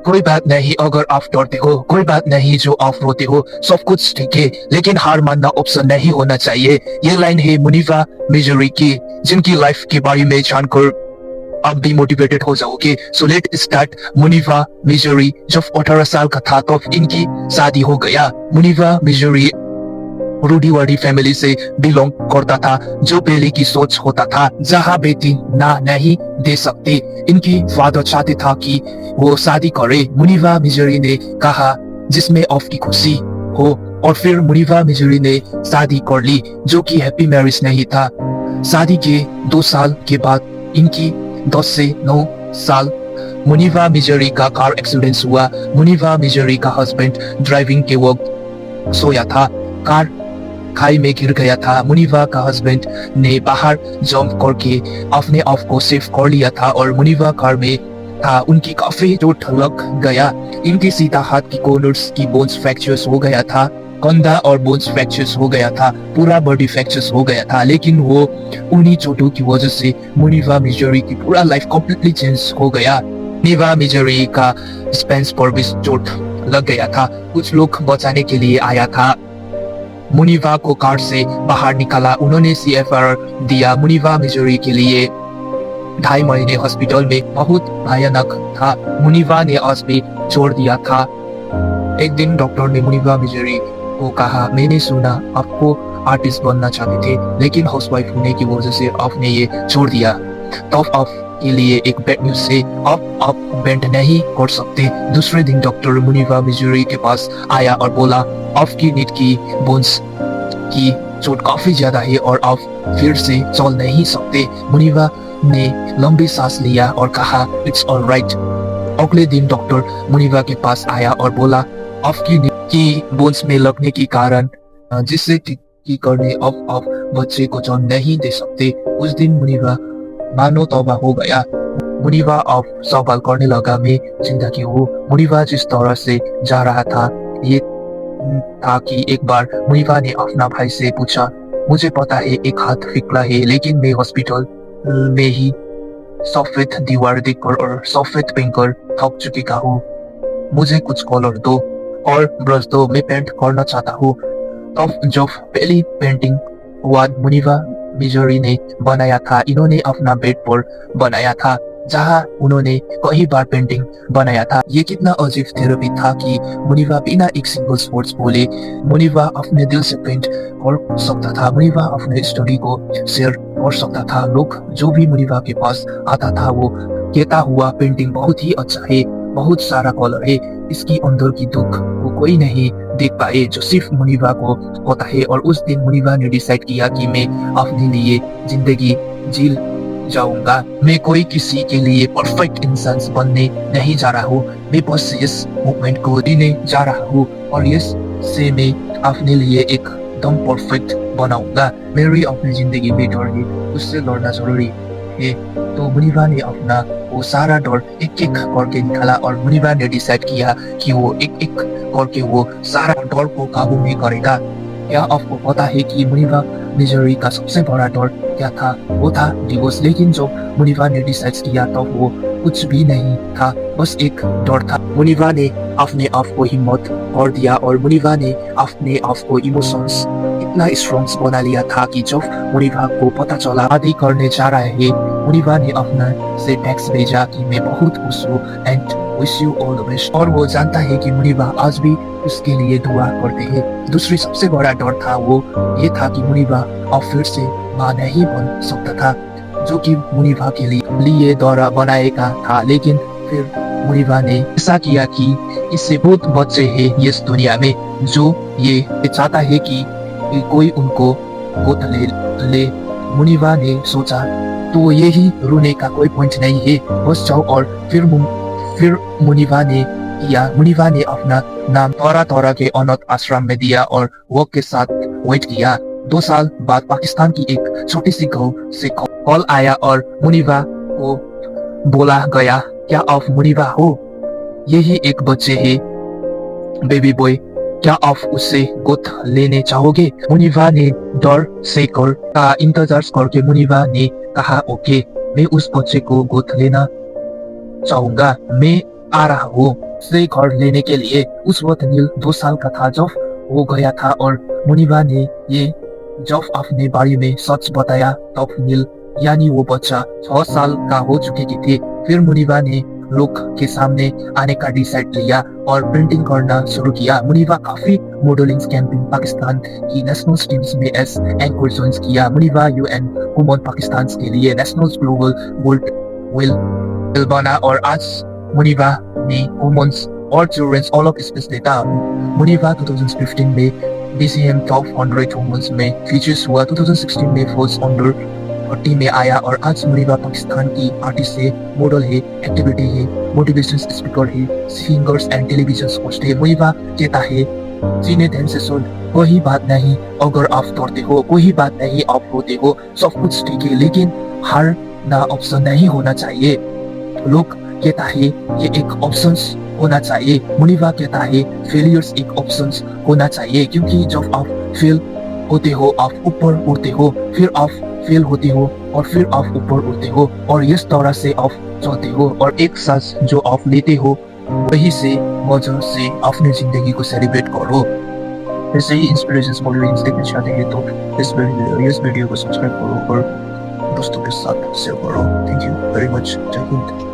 कोई बात नहीं अगर आप डरते हो, कोई बात नहीं जो आप रोते हो, सब कुछ ठीक है, लेकिन हार मानना ऑप्शन नहीं होना चाहिए। ये लाइन है मुनीवा मिजोरी की, जिनकी लाइफ के बारे में जानकर आप भी मोटिवेटेड हो जाओगे। So let start. Muniba Mazari जब 18 साल का था तब इनकी शादी हो गया। मुनीवा मिजोरी रूढ़िवादी फैमिली से बिलोंग करता था, जो पहले की सोच होता था जहाँ बेटी ना नहीं दे सकती। इनकी फादर चाहते था कि वो शादी करे। मुनीवा मिजोरी ने कहा जिसमें आपकी खुशी हो, और फिर मुनीवा मिजोरी ने शादी कर ली, जो कि हैप्पी मैरिज नहीं था। शादी के 2 साल के बाद इनकी 10 से 9 साल मुनीवा मिजोरी का कार एक्सीडेंट हुआ। मुनीवा मिजोरी का हस्बैंड ड्राइविंग के वक्त सोया था, कार खाई में गिर गया था। मुनीवा का हस्बैंड ने बाहर जंप करके अपने आप को सेव कर लिया था और मुनीवा कार में था। उनकी काफी चोट लग गया। इनके सीधा हाथ की कॉर्नर्स की बोन्स फ्रैक्चर्स हो गया था, कंधा और बोन्स फ्रैक्चर्स हो गया था, पूरा बॉडी फ्रैक्चर्स हो गया था। लेकिन वो उन्हीं चोटों की वजह से मुनीवा मिजोरी की पूरा लाइफ कम्प्लीटली चेंज हो गया। मुनीवा मिजोरी का स्पेंस पर भी चोट लग गया था। कुछ लोग बचाने के लिए आया था। मुनीवा को कार से बाहर निकाला। उन्होंने CFR दिया। मुनीवा मिजोरी के लिए 2.5 महीने हॉस्पिटल में बहुत भयानक था। मुनीवा ने आज भी छोड़ दिया था। एक दिन डॉक्टर ने मुनीवा मिजोरी को कहा, मैंने सुना आपको आर्टिस्ट बनना चाहते थे, लेकिन हाउसवाइफ होने की वजह से आपने ये छोड़ दिया। तब आप के लिए एक बैड न्यूज से आप बेंड नहीं कर सकते। दूसरे दिन डॉक्टर मुनीवा मिजोरी के पास आया और बोला, आपकी नीड की बोन्स की चोट काफी ज्यादा है और आप फिर से चल नहीं सकते। मुनीवा ने लंबी सांस लिया और कहा, इट्स ऑल राइट। अगले दिन डॉक्टर मुनीवा के पास आया और बोला, आपकी नीड की बोन्स में लगने के कारण जिससे ठीक करने आप बच्चे को जन्म नहीं दे सकते। उस दिन मुनीवा मानो तौबा हो गया। मुनीवा अब सवाल करने लगा, मैं जिंदगी हूँ। मुनीवा जिस तरह से जा रहा था ये था कि एक बार मुनीवा ने अपना भाई से पूछा, मुझे पता है एक हाथ फिकला है, लेकिन मैं हॉस्पिटल में ही सफेद दीवार देखकर और सफेद पेंट कर थक चुकी का हूँ। मुझे कुछ कलर दो और ब्रश दो, मैं पेंट करना चाहता हूँ। तब जब पहली पेंटिंग हुआ मुनीवा मिजोरी ने बनाया था, इन्होंने अपना बेड पर बनाया था, जहाँ उन्होंने कई बार पेंटिंग बनाया था। ये कितना अजीब थेरेपी था कि मुनीवा बिना एक सिंगल वर्ड्स बोले मुनीवा अपने दिल से पेंट कर सकता था। मुनीवा अपने स्टोरी को शेयर कर सकता था। लोग जो भी मुनीवा के पास आता था वो कहता हुआ, पेंटिंग बहुत ही अच्छा है, बहुत सारा कलर है, इसकी अंदर की दुख को कोई नहीं देख पाए जो सिर्फ मुनीवा को होता है। और उस दिन मुनीवा ने डिसाइड किया कि मैं अपने लिए जिंदगी जी जाऊंगा। मैं कोई किसी के लिए परफेक्ट इंसान बनने नहीं जा रहा हूँ, मैं बस इस मूवमेंट को जीने जा रहा हूँ और इस से मैं अपने लिए एकदम परफेक्ट बनाऊंगा। मेरी अपनी जिंदगी में डर है, उससे लड़ना जरूरी है। तो मुनीवा ने अपना वो सारा डर एक एक करके निकाला और मुनीवा ने डिसाइड किया कि वो एक एक करके वो सारा डर को काबू में करेगा। क्या आपको पता है कि मुनीवा मिजोरी का सबसे बड़ा डर क्या था? वो था डिवोर्स। लेकिन जब मुनीवा ने डिसाइड किया तो वो कुछ भी नहीं था, बस एक डर था। मुनीवा ने अपने आप को हिम्मत कर दिया और मुनीवा ने अपने आप को इमोशंस इतना स्ट्रॉन्ग बना लिया था कि जब मुनीवा को पता चला शादी करने जा रहा है, मुनीवा ने अपना से टेक्स्ट भेजा कि मैं बहुत खुश हूँ and wish you all the best. और वो जानता है कि मुनीवा आज भी उसके लिए दुआ करते हैं। दूसरी सबसे बड़ा डर था वो ये था कि मुनीवा अब फिर से मां नहीं बन सकता था, जो कि मुनीवा के लिए दौरा बनाएगा था। लेकिन फिर मुनीवा ने ऐसा किया कि इससे बहुत बच्चे हैं इस दुनिया में जो ये चाहता है कि कोई उनको गोद ले। मुनीवा ने सोचा तो यही रोने का कोई पॉइंट नहीं है, बस जाओ। और फिर मुनीवा ने अपना नाम तोरा के अनाथ आश्रम में दिया और वो के साथ वेट किया। 2 साल बाद पाकिस्तान की एक छोटी सी गांव से कॉल आया और मुनीवा को बोला गया, क्या आप मुनीवा हो? यही एक बच्चे है बेबी बॉय, क्या आप उससे गोद लेने चाहोगे? मुनीवा ने डर से कर का इंतजार करके मुनीवा ने कहा, ओके, मैं उस बच्चे को गोद लेना चाहूंगा, मैं आ रहा हूँ। से घर लेने के लिए। उस वक्त नील 2 साल का था जब हो गया था और मुनीबा ने ये जब अपने बारे में सच बताया तब नील यानी वो बच्चा 6 साल का हो चुके थे। फिर मुनीबा ने लोग के सामने आने का डिसाइड लिया और प्रिंटिंग करना शुरू किया। मुनीबा काफी मॉडलिंग कैंपेन पाकिस्तान की नेशनल टीम्स में एस एंकर ज्वाइन किया। मुनीबा यूएन वुमेन पाकिस्तान के लिए नेशनल ग्लोबल गोल्ड विल बना और आज मुनीबा ने वुमेन्स और चिल्ड्रंस ऑल ऑफ स्पेस देता। मुनीबा 2015 में BCM टॉप 100 वुमेन्स में फीचर्स हुआ। 2016 में फर्स्ट अंडर 40 में आया और आज मुनीबा पाकिस्तान की आर्टिस्ट है, मॉडल है, एक्टिविटी है, मोटिवेशन स्पीकर है, सिंगर्स एंड टेलीविजन होस्ट है। मुनीबा कहता है जीने ध्यान से सुन, कोई बात नहीं अगर आप डरते हो, कोई बात नहीं आप रोते हो, सब कुछ ठीक है लेकिन हारना ऑप्शन नहीं होना चाहिए। लोग कहता है ये एक ऑप्शन होना चाहिए। मुनीबा कहता है फेलियर्स एक ऑप्शन होना चाहिए क्योंकि जब आप फेल होते हो आप ऊपर उड़ते हो, फिर आप फेल होते हो और फिर आप ऊपर उड़ते हो और इस तरह से आप चलते हो और एक सांस जो आप लेते हो वही से मजा से अपनी जिंदगी को सेलिब्रेट करो। ऐसे ही इंस्पिरेशंस मोटिवेशंस देखना चाहते हैं तो इस वीडियो को सब्सक्राइब करो और दोस्तों के साथ शेयर करो। Thank you very much. जय हिंद।